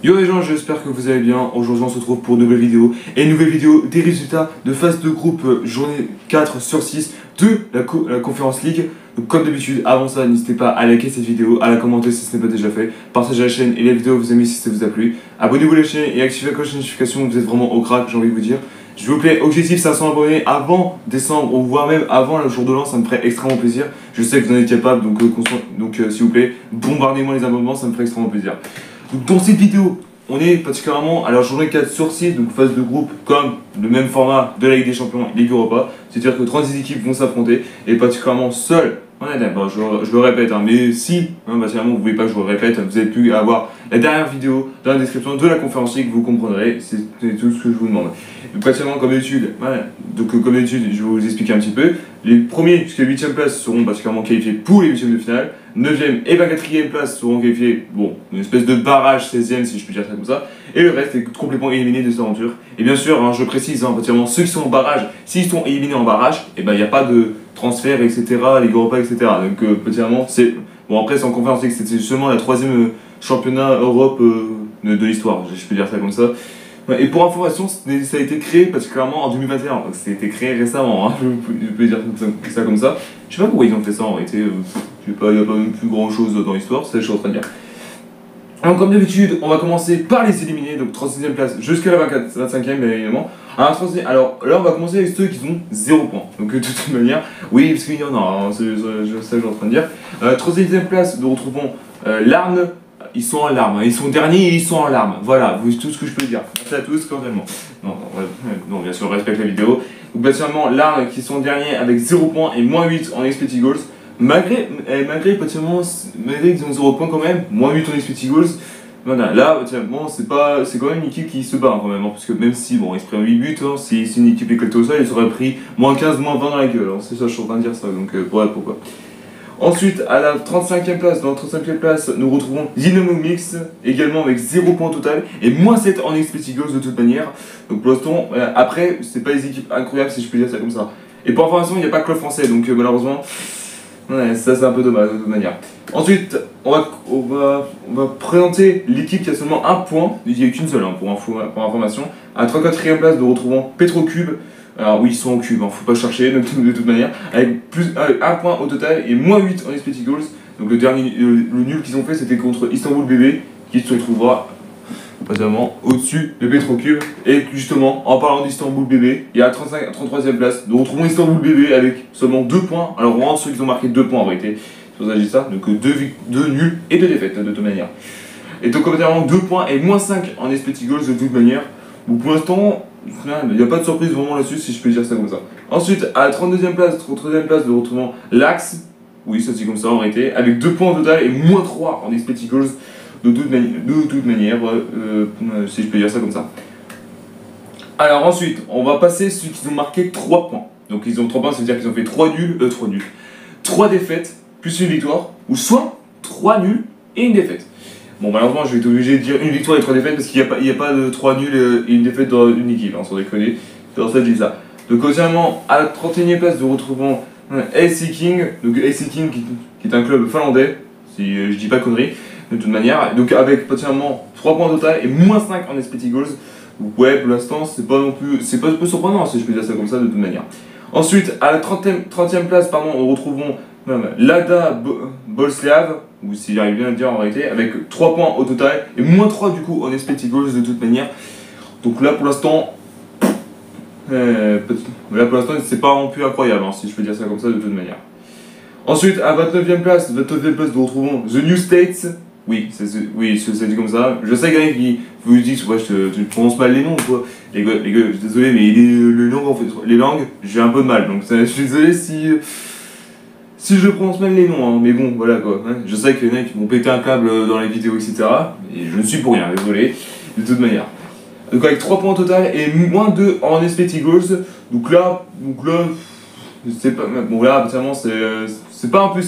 Yo les gens, j'espère que vous allez bien. Aujourd'hui on se retrouve pour une nouvelle vidéo. Et une nouvelle vidéo des résultats de phase de groupe journée 4 sur 6 de la Conference League. Donc comme d'habitude, avant ça, n'hésitez pas à liker cette vidéo, à la commenter si ce n'est pas déjà fait. Partagez la chaîne et la vidéo vos amis si ça vous a plu. Abonnez-vous à la chaîne et activez la cloche de notification, vous êtes vraiment au crack, j'ai envie de vous dire. Je vous plaît, objectif 500 abonnés avant décembre, ou voire même avant le jour de l'an, ça me ferait extrêmement plaisir. Je sais que vous en êtes capable, donc s'il vous plaît, bombardez-moi les abonnements, ça me ferait extrêmement plaisir. Donc dans cette vidéo, on est particulièrement à la journée 4 sur 6, donc phase de groupe comme le même format de la Ligue des Champions et Ligue Europa. C'est-à-dire que 36 équipes vont s'affronter et particulièrement seul. Ouais, d'accord, je le répète, hein, mais si, particulièrement, vous ne voulez pas que je le répète, vous avez pu avoir la dernière vidéo dans la description de la conférence Ligue, vous comprendrez, c'est tout ce que je vous demande. Donc particulièrement comme d'habitude, voilà. Comme d'habitude, je vais vous expliquer un petit peu. Les premiers jusqu'à 8e place seront particulièrement qualifiés pour les 8e de finale. 9e et 4e place seront qualifiés, bon, une espèce de barrage 16e si je peux dire ça comme ça. Et le reste est complètement éliminé de cette aventure. Et bien sûr, hein, je précise, particulièrement ceux qui sont en barrage, s'ils sont éliminés en barrage, il n'y a pas de transfert, etc., Ligue Europa, etc. Donc particulièrement, c'est... Bon après c'est en conférence League, c'est seulement la 3e championnat Europe de l'histoire, je peux dire ça comme ça. Et pour information, ça a été créé particulièrement en 2021, donc ça a été créé récemment, hein, je peux dire ça comme ça. Je sais pas pourquoi ils ont fait ça en réalité, il n'y a pas même plus grand chose dans l'histoire, c'est ce que je suis en train de dire. Alors comme d'habitude, on va commencer par les éliminés, donc 36e place jusqu'à la 25e bien évidemment. Alors là on va commencer avec ceux qui ont 0 points, donc de toute manière, oui parce qu'il y en a, hein, c'est ça que je suis en train de dire. 36e place, nous retrouvons l'Arne. Ils sont en larmes, hein. Ils sont derniers et ils sont en larmes. Voilà, vous tout ce que je peux dire. Merci à tous, cordialement. Non, bien sûr, je respecte la vidéo. Donc, particulièrement, l'Arne qui sont derniers avec 0 points et moins 8 en expected goals. Malgré qu'ils ont 0 points quand même, moins 8 en expected goals. Voilà, là, c'est quand même une équipe qui se bat hein, quand même. Hein, parce que même si, bon, ils se prennent 8 buts, hein, si c'est une équipe éclatée au sol, ils auraient pris moins 15, moins 20 dans la gueule. Alors, c'est ça, je suis en train de dire ça. Donc, pourquoi. Ensuite, à la 35e place, dans la 35e place, nous retrouvons Dynamo Mix, également avec 0 points total, et moins 7 en expected goals de toute manière. Donc pour l'instant, après, c'est pas des équipes incroyables si je peux dire ça comme ça. Et pour information, il n'y a pas que le français, donc malheureusement, ça c'est un peu dommage de toute manière. Ensuite, on va présenter l'équipe qui a seulement 1 point, il n'y a qu'une seule hein, pour information. À la 34e place, nous retrouvons Petrocube. Alors oui, ils sont en cube, faut pas chercher de toute manière, avec plus 1 point au total et moins 8 en expected goals. Donc le nul qu'ils ont fait c'était contre Istanbul BB, qui se retrouvera notamment au-dessus de Petrocube. Et justement, en parlant d'Istanbul BB, il y a à 33e place, nous retrouvons Istanbul BB avec seulement 2 points. Alors on rentre ceux qui ont marqué 2 points en réalité, c'est pour ça que je dis ça, donc 2 nuls et 2 défaites de toute manière. Et donc commentairement 2 points et moins 5 en expected goals de toute manière. Donc pour l'instant, il n'y a pas de surprise vraiment là-dessus si je peux dire ça comme ça. Ensuite, à la 32e place, nous retrouvons l'Axe. Oui, ça c'est comme ça en réalité, avec 2 points au total et moins 3 en expected goals de toute manière, si je peux dire ça comme ça. Alors ensuite, on va passer ceux qui ont marqué 3 points. Donc ils ont 3 points, ça veut dire qu'ils ont fait 3 défaites plus une victoire, ou soit 3 nuls et une défaite. Bon, malheureusement, je vais être obligé de dire une victoire et 3 défaites parce qu'il n'y a pas de 3 nuls et une défaite dans une équipe, hein, sans déconner. C'est pour ça que je dis ça. Donc, concernant à la 31e place, nous retrouvons AC King. Donc, AC King qui est un club finlandais, si je dis pas conneries, de toute manière. Donc, avec potentiellement 3 points total et moins 5 en expected goals. Donc, ouais, pour l'instant, c'est pas non plus. C'est pas peu surprenant si je peux dire ça comme ça, de toute manière. Ensuite, à la 30e place, nous retrouvons Lada Bolslav, ou si j'arrive bien à le dire en réalité, avec 3 points au total et moins 3 du coup en expected goals de toute manière. Donc là pour l'instant, c'est pas non plus incroyable hein, si je peux dire ça comme ça de toute manière. Ensuite à 29e place, nous retrouvons The New States. Oui, ça dit comme ça. Je sais qu'il y en a qui vous disent que tu prononces mal les noms quoi. Les gars, je suis désolé mais les langues, j'ai un peu de mal. Donc je suis désolé si je prononce mal les noms, hein, mais bon, voilà quoi. Hein. Je sais qu'il y en a qui vont péter un câble dans les vidéos, etc. Et je ne suis pour rien, désolé, de toute manière. Donc avec 3 points au total et moins 2 en expected goals. Donc là, c'est pas. Bon là, particulièrement, c'est pas un peu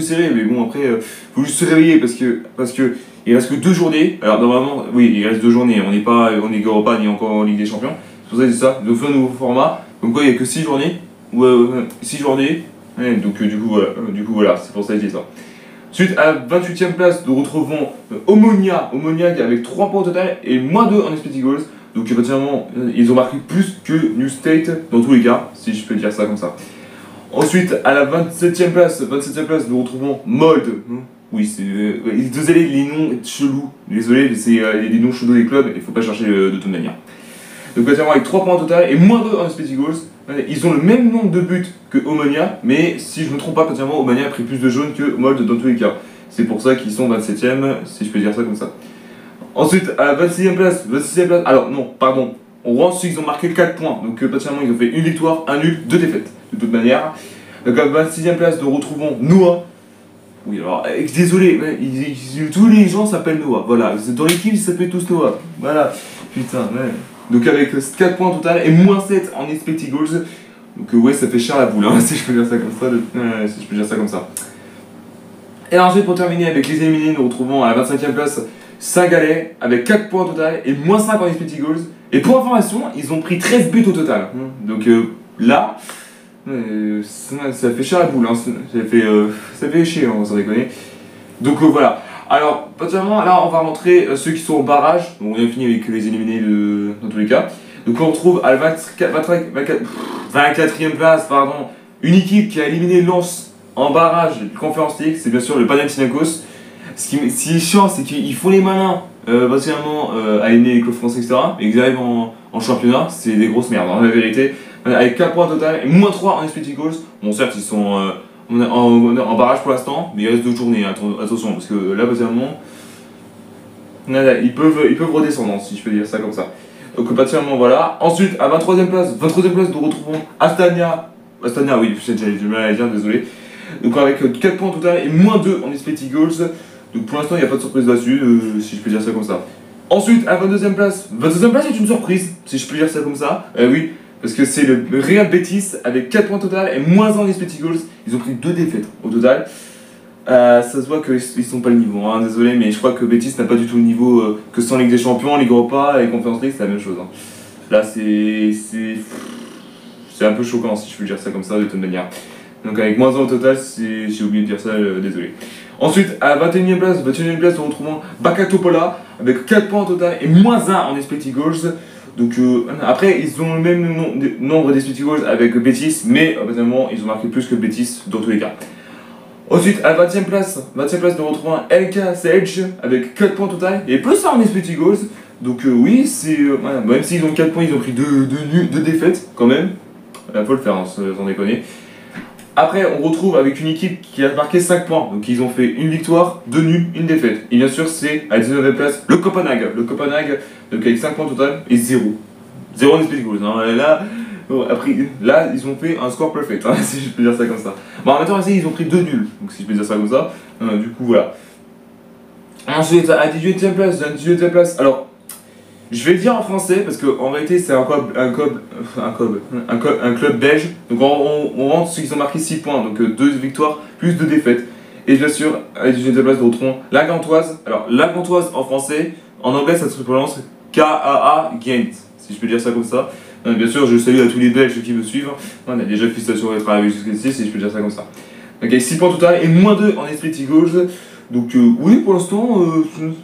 serré, mais bon après, faut juste se réveiller parce que il reste que 2 journées. Alors normalement, oui, il reste 2 journées. On n'est pas en Ligue Europa ni encore en Ligue des Champions. C'est pour ça que je dis ça. Ils ont fait un nouveau format. Donc quoi, il n'y a que 6 journées. 6 journées. Ouais, donc du coup voilà, c'est pour ça que je dis ça. Ensuite, à la 28e place, nous retrouvons Omonia avec 3 points au total et moins 2 en expected goals. Donc, potentiellement, ils ont marqué plus que New State dans tous les cas, si je peux dire ça comme ça. Ensuite, à la 27e place, nous retrouvons Mold. Oui, c'est. Désolé, les noms chelous. Désolé, c'est les noms chelous des clubs, il faut pas chercher de toute manière. Donc, potentiellement, avec 3 points au total et moins 2 en expected goals. Ils ont le même nombre de buts que Omonia, mais si je ne me trompe pas, potentiellement, Omonia a pris plus de jaunes que Mold dans tous les cas. C'est pour ça qu'ils sont 27e, si je peux dire ça comme ça. Ensuite, à la 26e place, alors non, pardon, on voit ensuite qu'ils ont marqué 4 points. Donc, potentiellement, ils ont fait une victoire, un nul, 2 défaites, de toute manière. Donc, à la 26e place, nous retrouvons Noah. Oui, alors, désolé, tous les gens s'appellent Noah. Voilà, dans l'équipe, ils s'appellent tous Noah. Voilà, putain, ouais. Donc, avec 4 points total et moins 7 en expected goals. Donc, ouais, ça fait cher la boule, hein, si je peux dire ça comme ça. Si je peux dire ça comme ça. Et ensuite, pour terminer avec les éliminés, nous retrouvons à la 25e place Saint-Galais avec 4 points total et moins 5 en expected goals. Et pour information, ils ont pris 13 buts au total. Donc là, ça fait cher la boule, hein. Ça fait chier, hein, sans déconner. Donc voilà. Alors, potentiellement, là, on va rentrer ceux qui sont au barrage. Donc, on a fini avec les éliminés dans tous les cas. Donc, on retrouve à la 24e place, une équipe qui a éliminé Lens en barrage de Conference League. C'est bien sûr le Panathinaikos. Ce qui est chiant, c'est qu'ils font les malins, potentiellement, à éliminer les clubs français, etc. Et qu'ils arrivent en championnat, c'est des grosses merdes, hein, la vérité. Avec 4 points total et moins 3 en expected goals. Bon, certes, ils sont en barrage pour l'instant, mais il reste 2 journées, attention, parce que là, potentiellement, ils peuvent redescendre, si je peux dire ça comme ça. Donc, potentiellement, voilà. Ensuite, à 23e place, nous retrouvons Astana. Astana, oui, j'ai du mal à dire, désolé. Donc, avec 4 points total et moins 2 en expected goals. Donc, pour l'instant, il n'y a pas de surprise là-dessus, si je peux dire ça comme ça. Ensuite, à 22e place est une surprise, si je peux dire ça comme ça. Oui. Parce que c'est le Real Betis avec 4 points total et moins 1 en expected goals. Ils ont pris 2 défaites au total. Ça se voit qu'ils ne sont pas le niveau, hein, désolé, mais je crois que Betis n'a pas du tout le niveau que sans Ligue des Champions, Ligue Europa et Conference League, c'est la même chose. Hein. Là, c'est un peu choquant, si je peux dire ça comme ça, de toute manière. Donc avec moins 1 au total, j'ai oublié de dire ça, désolé. Ensuite, à la 21e place, nous retrouvons Bakatopola avec 4 points au total et moins 1 en expected goals. Donc après, ils ont le même nombre d'expected goals avec Betis, mais évidemment, ils ont marqué plus que Betis dans tous les cas. Ensuite, à la 20e place, nous retrouvons LK Sage avec 4 points total et plus ça en expected goals. Donc oui, c'est même s'ils ont 4 points, ils ont pris 2 défaites quand même. Il faut le faire, hein, sans déconner. Après, on retrouve avec une équipe qui a marqué 5 points. Donc, ils ont fait une victoire, 2 nuls, une défaite. Et bien sûr, c'est à la 19e place, le Copenhague. Le Copenhague, donc avec 5 points total et 0. 0 en expected goals. Hein. Là, ils ont fait un score perfect, hein, si je peux dire ça comme ça. Bon, en même temps, ils ont pris 2 nuls. Donc, si je peux dire ça comme ça. Du coup, voilà. Ensuite, à la 18e place, alors, je vais le dire en français parce qu'en réalité c'est un club belge. Donc on rentre ceux qui ont marqué 6 points, donc 2 victoires plus 2 défaites. Et bien sûr, à la 18e place, nous retrouvons la Gantoise. Alors la Gantoise en français, en anglais ça se prononce K-A-A Ghent, si je peux dire ça comme ça. Bien sûr, je salue à tous les Belges qui me suivent. On a déjà félicitations d'être arrivé jusqu'ici, si je peux dire ça comme ça. Donc avec 6 points total et moins 2 en expected goals. Donc oui, pour l'instant,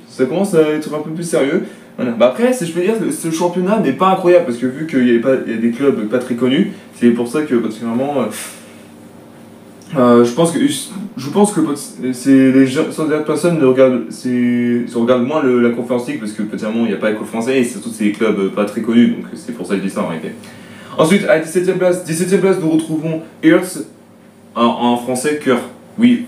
ça commence à être un peu plus sérieux. Voilà. Bah après, si je peux dire que ce championnat n'est pas incroyable parce que vu qu'il y a des clubs pas très connus, c'est pour ça que particulièrement, je pense que c'est certaines personnes regardent moins la Conference League parce que particulièrement il n'y a pas l'école français et surtout c'est des clubs pas très connus, donc c'est pour ça que je dis ça en réalité. Ensuite, à la 17e place, nous retrouvons Earth en français cœur. Oui,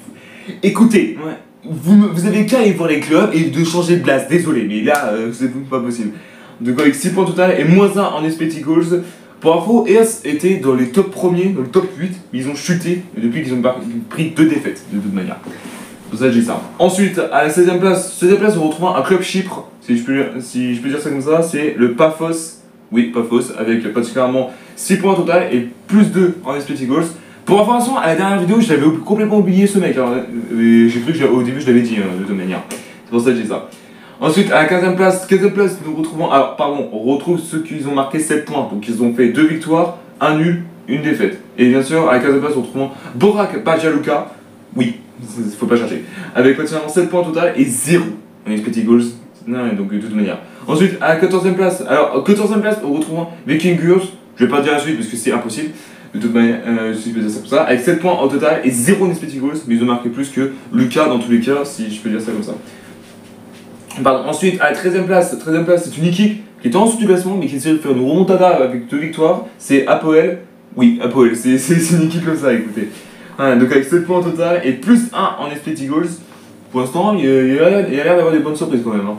écoutez. Ouais. Vous avez qu'à aller voir les clubs et de changer de place, désolé, mais là, c'est pas possible. Donc avec 6 points total et moins 1 en expected goals. Pour info, ES était dans les top premiers, dans le top 8, mais ils ont chuté depuis qu'ils ont pris 2 défaites, de toute manière. C'est pour ça que j'ai ça. Ensuite, à la 16e place, on retrouve un club Chypre, si je peux dire ça comme ça, c'est le Paphos. Oui, Paphos, avec particulièrement 6 points total et plus 2 en expected goals. Pour information, à la dernière vidéo, je l'avais complètement oublié ce mec. J'ai cru qu'au début je l'avais dit de toute manière. C'est pour ça que j'ai ça. Ensuite, à la 15e place, nous retrouvons. Alors, pardon, on retrouve ceux qui ont marqué 7 points. Donc, ils ont fait 2 victoires, 1 nul, 1 défaite. Et bien sûr, à la 15e place, nous retrouvons Borak Bajaluka. Oui, faut pas chercher. Avec potentiellement 7 points au total et 0 en expected goals. Non, donc de toute manière. Ensuite, à la 14e place, alors 14e place, on retrouve Viking Gurs. Je vais pas dire la suite parce que c'est impossible. De toute manière, si je peux dire ça comme ça. Avec 7 points au total et 0 en expected goals, mais ils ont marqué plus que Lucas dans tous les cas, si je peux dire ça comme ça. Pardon. Ensuite, à la 13e place, c'est une équipe qui est en dessous du classement, mais qui essaie de faire une remontada avec 2 victoires. C'est Apoel. Oui, Apoel, c'est une équipe comme ça, écoutez. Voilà, donc avec 7 points au total et plus 1 en expected goals. Pour l'instant, il y a l'air d'avoir des bonnes surprises quand même. Hein.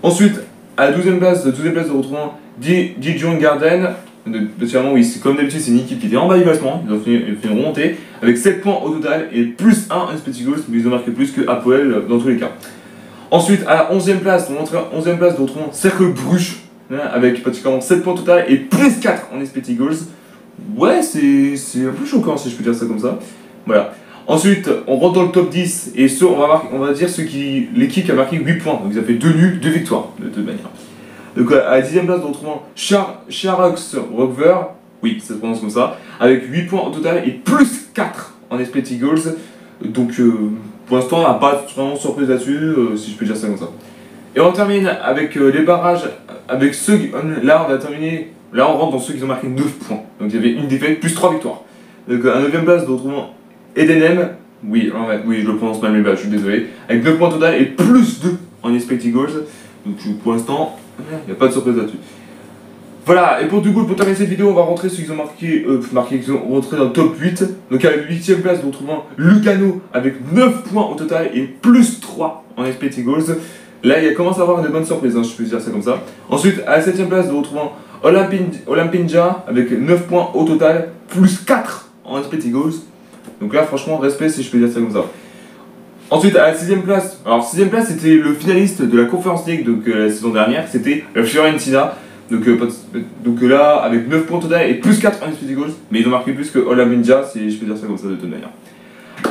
Ensuite, à la 12e place, de retrouvons Dijon Garden. Naturellement, oui, comme d'habitude, c'est une équipe qui était en bas du classement. Ils ont fait une remontée avec 7 points au total et plus 1 en expected goals, mais ils ont marqué plus que Apoel dans tous les cas. Ensuite, à la 11e place, on montre 11e place, nous retrouvons Cercle Bruges, avec pratiquement 7 points total et plus 4 en expected goals. Ouais, c'est un peu choquant si je peux dire ça comme ça. Voilà. Ensuite, on rentre dans le top 10 et on va dire l'équipe qui a marqué 8 points. Donc, ils ont fait 2 nuls, 2 victoires, de toute manière. Donc, à la 10e place, nous retrouvons Sharks Rockver, oui, ça se prononce comme ça, avec 8 points au total et plus 4 en expected goals. Donc, pour l'instant, on n'a pas vraiment de surprise là-dessus, si je peux dire ça comme ça. Et on termine avec les barrages, avec ceux là, on rentre dans ceux qui ont marqué 9 points. Donc, il y avait une défaite, plus 3 victoires. Donc, à la 9e place, nous retrouvons Edenem, oui, je le prononce mal, mais je suis désolé, avec 9 points total et plus 2 en expected goals. Donc, pour l'instant, il n'y a pas de surprise là-dessus. Voilà, et pour terminer cette vidéo, on va rentrer ceux qui ont qui sont rentrés dans le top 8. Donc à la 8e place, nous retrouvons Lugano avec 9 points au total et plus 3 en expected goals. Là, il commence à avoir de bonnes surprises, hein, je peux dire ça comme ça. Ensuite, à la 7e place, nous retrouvons Olympinja avec 9 points au total, plus 4 en expected goals. Donc là, franchement, respect si je peux dire ça comme ça. Ensuite, à la 6e place, alors 6e place, c'était le finaliste de la Conference League donc, la saison dernière, c'était la Fiorentina. Donc là, avec 9 points total et plus 4 en expected goals, mais ils ont marqué plus que Olympinja, si je peux dire ça comme ça de toute manière.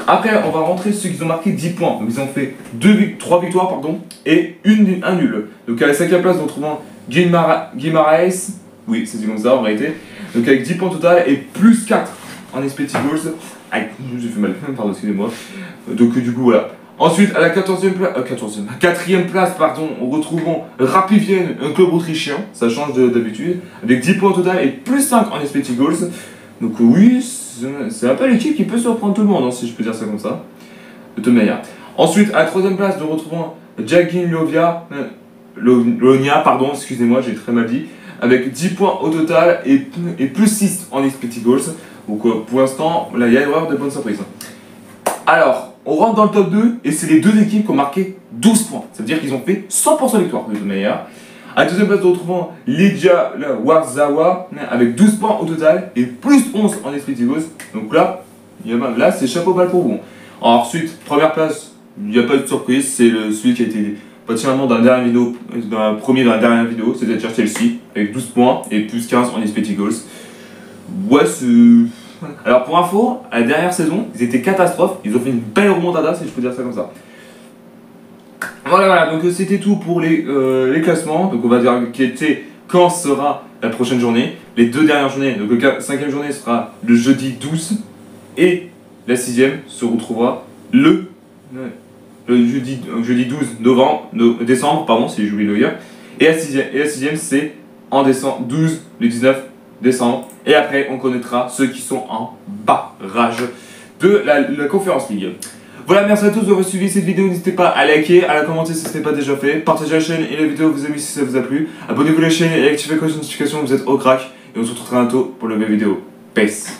Après, on va rentrer ceux qui ont marqué 10 points. Donc ils ont fait 3 victoires et un nul. Donc à la 5e place, nous retrouvons Guimaraes, oui, c'est comme ça en réalité. Donc avec 10 points total et plus 4 en expected goals. Aïe, j'ai fait mal, pardon, excusez-moi. Donc du coup, voilà. Ensuite, à la 4e place, on retrouvons Rapid Vienne, un club autrichien, ça change d'habitude, avec 10 points au total et plus 5 en expected goals. Donc oui, c'est un peu l'équipe qui peut surprendre tout le monde, hein, si je peux dire ça comme ça, de toute manière. Ensuite, à la 3e place, nous retrouvons Jagin Lonia, pardon, excusez-moi, j'ai très mal dit, avec 10 points au total et plus 6 en expected goals. Donc pour l'instant, là, il y a de bonnes surprises. Alors, on rentre dans le top 2 et c'est les deux équipes qui ont marqué 12 points. Ça veut dire qu'ils ont fait 100% de victoire de toute manière. À la 2e place, nous retrouvons Legia Warzawa avec 12 points au total et plus 11 en expected goals. Donc là, c'est chapeau bas pour vous. Alors, ensuite, première place, il n'y a pas de surprise, c'est celui qui a été particulièrement dans la premier dans la dernière vidéo, c'est-à-dire Chelsea avec 12 points et plus 15 en expected goals. Ouais, c'est... Alors pour info, à la dernière saison, ils étaient catastrophes, ils ont fait une belle remontada si je peux dire ça comme ça. Voilà, donc c'était tout pour les classements. Donc on va dire quand sera la prochaine journée. Les 2 dernières journées, donc la 5e journée sera le jeudi 12 et la 6e se retrouvera le jeudi 12 décembre, pardon, si j'oublie de le dire. Et la 6e c'est en décembre, le 19 décembre. Et après, on connaîtra ceux qui sont en barrage de la Conference League. Voilà, merci à tous d'avoir suivi cette vidéo. N'hésitez pas à liker, à la commenter si ce n'est pas déjà fait. Partagez la chaîne et la vidéo vous amis si ça vous a plu. Abonnez-vous à la chaîne et activez la cloche de notification, vous êtes au crack. Et on se retrouve très bientôt pour une nouvelle vidéo. Peace.